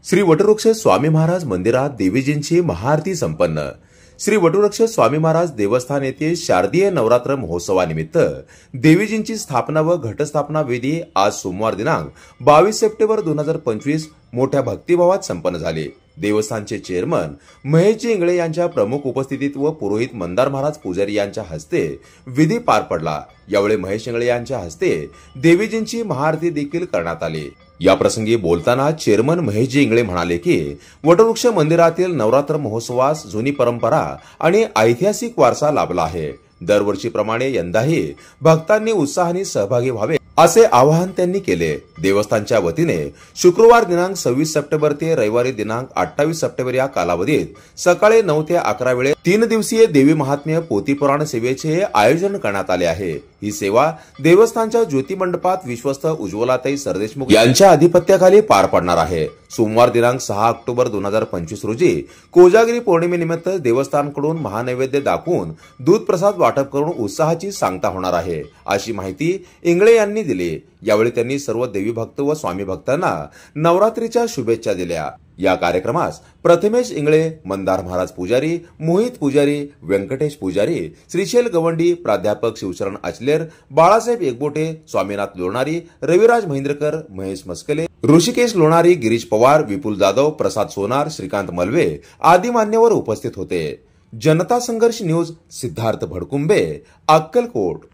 श्री वटवृक्ष स्वामी महाराज मंदिरात देवीजींची महाआरती संपन्न। श्री वटवृक्ष स्वामी महाराज देवस्थान येथे शारदीय नवरात्र महोत्सवानिमित्त देवीजींची स्थापना व घटस्थापना विधी आज सोमवार दिनांक 22 सप्टेंबर 2025 मोठ्या भक्तिभावात संपन्न झाले। देवस्थानचे चेअरमन महेशजी इंगळे यांच्या प्रमुख उपस्थितीत व पुरोहित मंदार महाराज पुजारी यांच्या हस्ते विधी पार पडला। यावेळी महेश इंगळे यांच्या हस्ते देवीजींची महाआरती देखील करण्यात आली। या प्रसंगी बोलताना चेअरमन महेशजी इंगळे म्हणाले की वटवृक्ष मंदिरातील नवरात्र महोत्सवास जुनी परंपरा आणि ऐतिहासिक वारसा लाभला आहे। दरवर्षीप्रमाणे यंदाही भक्तांनी उत्साहाने सहभागी व्हावे असे आवाहन त्यांनी केले। देवस्थानच्या वतीने शुक्रवार दिनांक 26 सप्टेंबर ते रविवारी दिनांक 28 सप्टेंबर या कालावधीत सकाळी 9 ते 11 वेळे 3 दिवसीय देवी महात्म्य पोथीपुराण सेवेचे आयोजन करण्यात आले आहे। ही सेवा देवस्थानच्या ज्योती मंडपात विश्वस्त उज्ज्वलाताई सरदेशमुख यांच्या अधिपत्याखाली पार पडणार आहे। सोमवार दिनांक 6 ऑक्टोबर 2025 रोजी कोजागिरी पौर्णिमेनिमित्त देवस्थानकडून महानैवेद्य दाखवून दूध प्रसाद वाटप करून उत्साहाची सांगता होणार आहे, अशी माहिती इंगळे यांनी दिली। यावेळी त्यांनी सर्व देवी भक्त व स्वामी भक्तांना नवरात्रीच्या शुभेच्छा दिल्या। या कार्यक्रमास प्रथमेश इंगळे, मंदार महाराज पुजारी, मोहित पुजारी, व्यंकटेश पुजारी, श्रीशैल गवंडी, प्राध्यापक शिवशरण अचलेर, बाळासाहेब एकबोटे, स्वामीनाथ लोणारी, रविराज महेंद्रकर, महेश मस्कले, ऋषिकेश लोणारी, गिरीश पवार, विपुल जाधव, प्रसाद सोनार, श्रीकांत मलवे आदी मान्यवर उपस्थित होते। जनता संघर्ष न्यूज, सिद्धार्थ भडकुंबे, अक्कलकोट।